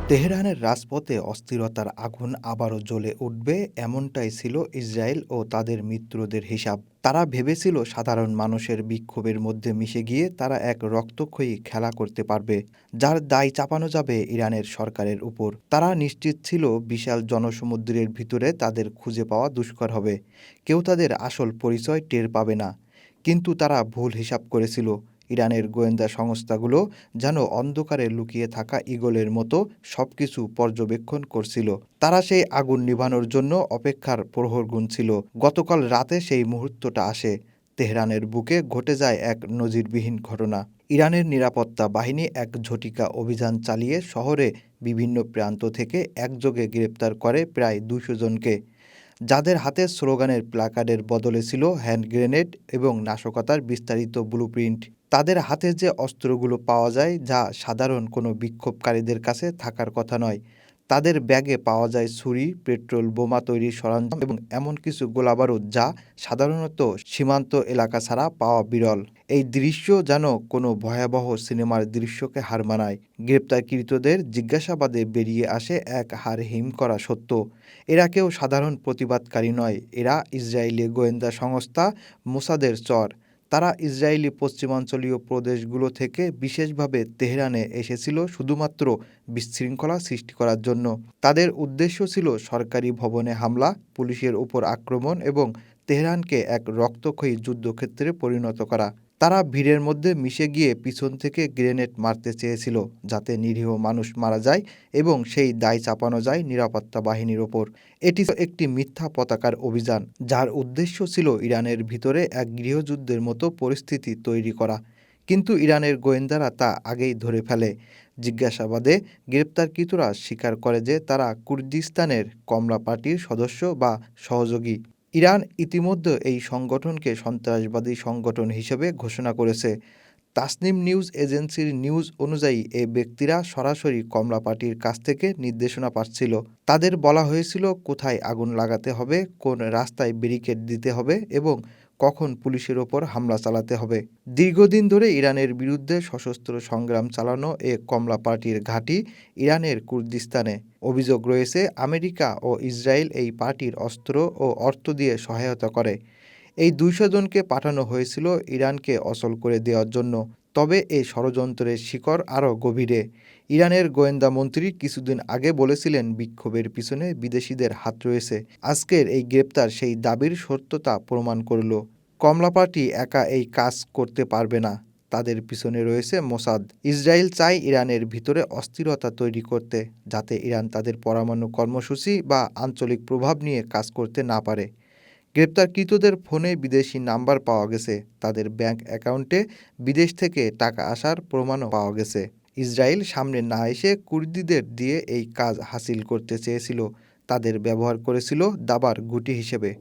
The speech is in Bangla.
তেহরানের রাজপথে অস্থিরতার আগুন আবারও জ্বলে উঠবে এমনটাই ছিল ইসরায়েল ও তাদের মিত্রদের হিসাব। তারা ভেবেছিল সাধারণ মানুষের বিক্ষোভের মধ্যে মিশে গিয়ে তারা এক রক্তক্ষয়ী খেলা করতে পারবে, যার দায় চাপানো যাবে ইরানের সরকারের উপর। তারা নিশ্চিত ছিল বিশাল জনসমুদ্রের ভিতরে তাদের খুঁজে পাওয়া দুষ্কর হবে, কেউ তাদের আসল পরিচয় টের পাবে না। কিন্তু তারা ভুল হিসাব করেছিল। ইরানের গোয়েন্দা সংস্থাগুলো যেন অন্ধকারে লুকিয়ে থাকা ঈগলের মতো সবকিছু পর্যবেক্ষণ করছিল। তারা সেই আগুন নিভানোর জন্য অপেক্ষার প্রহর গুনছিল। গতকাল রাতে সেই মুহূর্তটা আসে। তেহরানের বুকে ঘটে যায় এক নজিরবিহীন ঘটনা। ইরানের নিরাপত্তা বাহিনী এক ঝটিকা অভিযান চালিয়ে শহরে বিভিন্ন প্রান্ত থেকে একযোগে গ্রেপ্তার করে প্রায় ২০০ জনকে, যাদের হাতে স্লোগানের প্ল্যাকার্ডের বদলে ছিল হ্যান্ড গ্রেনেড এবং নাশকতার বিস্তারিত ব্লুপ্রিন্ট। তাদের হাতে যে অস্ত্রগুলো পাওয়া যায়, যা সাধারণ কোনো বিক্ষোভকারীদের কাছে থাকার কথা নয়, তাদের ব্যাগে পাওয়া যায় ছুরি, পেট্রোল বোমা তৈরির সরঞ্জাম এবং এমন কিছু গোলাবারুদ যা সাধারণত সীমান্ত এলাকা ছাড়া পাওয়া বিরল। এই দৃশ্য যেন কোনো ভয়াবহ সিনেমার দৃশ্যকে হার মানায়। গ্রেপ্তারকৃতদের জিজ্ঞাসাবাদে বেরিয়ে আসে এক হাড় হিম করা সত্য: এরা কেউ সাধারণ প্রতিবাদকারী নয়, এরা ইসরায়েলি গোয়েন্দা সংস্থা মোসাদের চর। তারা ইসরায়েলি পশ্চিমাঞ্চলীয় প্রদেশগুলো থেকে বিশেষভাবে তেহরানে এসেছিল শুধুমাত্র বিশৃঙ্খলা সৃষ্টি করার জন্য। তাদের উদ্দেশ্য ছিল সরকারি ভবনে হামলা, পুলিশের উপর আক্রমণ এবং তেহরানকে এক রক্তক্ষয়ী যুদ্ধক্ষেত্রে পরিণত করা। তারা ভিড়ের মধ্যে মিশে গিয়ে পিছন থেকে গ্রেনেড মারতে চেয়েছিল, যাতে নিরীহ মানুষ মারা যায় এবং সেই দায় চাপানো যায় নিরাপত্তা বাহিনীর ওপর। এটি একটি মিথ্যা পতাকার অভিযান, যার উদ্দেশ্য ছিল ইরানের ভিতরে এক গৃহযুদ্ধের মতো পরিস্থিতি তৈরি করা। কিন্তু ইরানের গোয়েন্দারা তা আগেই ধরে ফেলে। জিজ্ঞাসাবাদে গ্রেপ্তারকৃতরা স্বীকার করে যে তারা কুর্দিস্তানের কমলা পার্টির সদস্য বা সহযোগী। ইরান ইতিমধ্যে এই সংগঠনকে সন্ত্রাসবাদী সংগঠন হিসেবে ঘোষণা করেছে। তাসনিম নিউজ এজেন্সির নিউজ অনুযায়ী এই ব্যক্তিরা সরাসরি কমলা পার্টির কাছ থেকে নির্দেশনা পাচ্ছিল। তাদের বলা হয়েছিল কোথায় আগুন লাগাতে হবে, কোন রাস্তায় ব্যারিকেড দিতে হবে এবং কখন পুলিশের ওপর হামলা চালাতে হবে। দীর্ঘদিন ধরে ইরানের বিরুদ্ধে সশস্ত্র সংগ্রাম চালানো এ কমলা পার্টির ঘাঁটি ইরানের কুর্দিস্তানে। অভিযোগ রয়েছে আমেরিকা ও ইসরায়েল এই পার্টির অস্ত্র ও অর্থ দিয়ে সহায়তা করে। এই ২০০ জনকে পাঠানো হয়েছিল ইরানকে অচল করে দেওয়ার জন্য। তবে এই ষড়যন্ত্রের শিকড় আরও গভীরে। ইরানের গোয়েন্দা মন্ত্রী কিছুদিন আগে বলেছিলেন বিক্ষোভের পিছনে বিদেশিদের হাত রয়েছে। আজকের এই গ্রেপ্তার সেই দাবির সত্যতা প্রমাণ করল। কমলা পার্টি একা এই কাজ করতে পারবে না, তাদের পিছনে রয়েছে মোসাদ। ইসরায়েল চায় ইরানের ভিতরে অস্থিরতা তৈরি করতে, যাতে ইরান তাদের পরমাণু কর্মসূচি বা আঞ্চলিক প্রভাব নিয়ে কাজ করতে না পারে। গ্রেপ্তারকৃতদের ফোনে বিদেশি নাম্বার পাওয়া গেছে, তাদের ব্যাংক অ্যাকাউন্টে বিদেশ থেকে টাকা আসার প্রমাণও পাওয়া গেছে। ইসরায়েল সামনে না এসে কুর্দিদের দিয়ে এই কাজ হাসিল করতে চেয়েছিল, তাদের ব্যবহার করেছিল দাবার গুটি হিসেবে।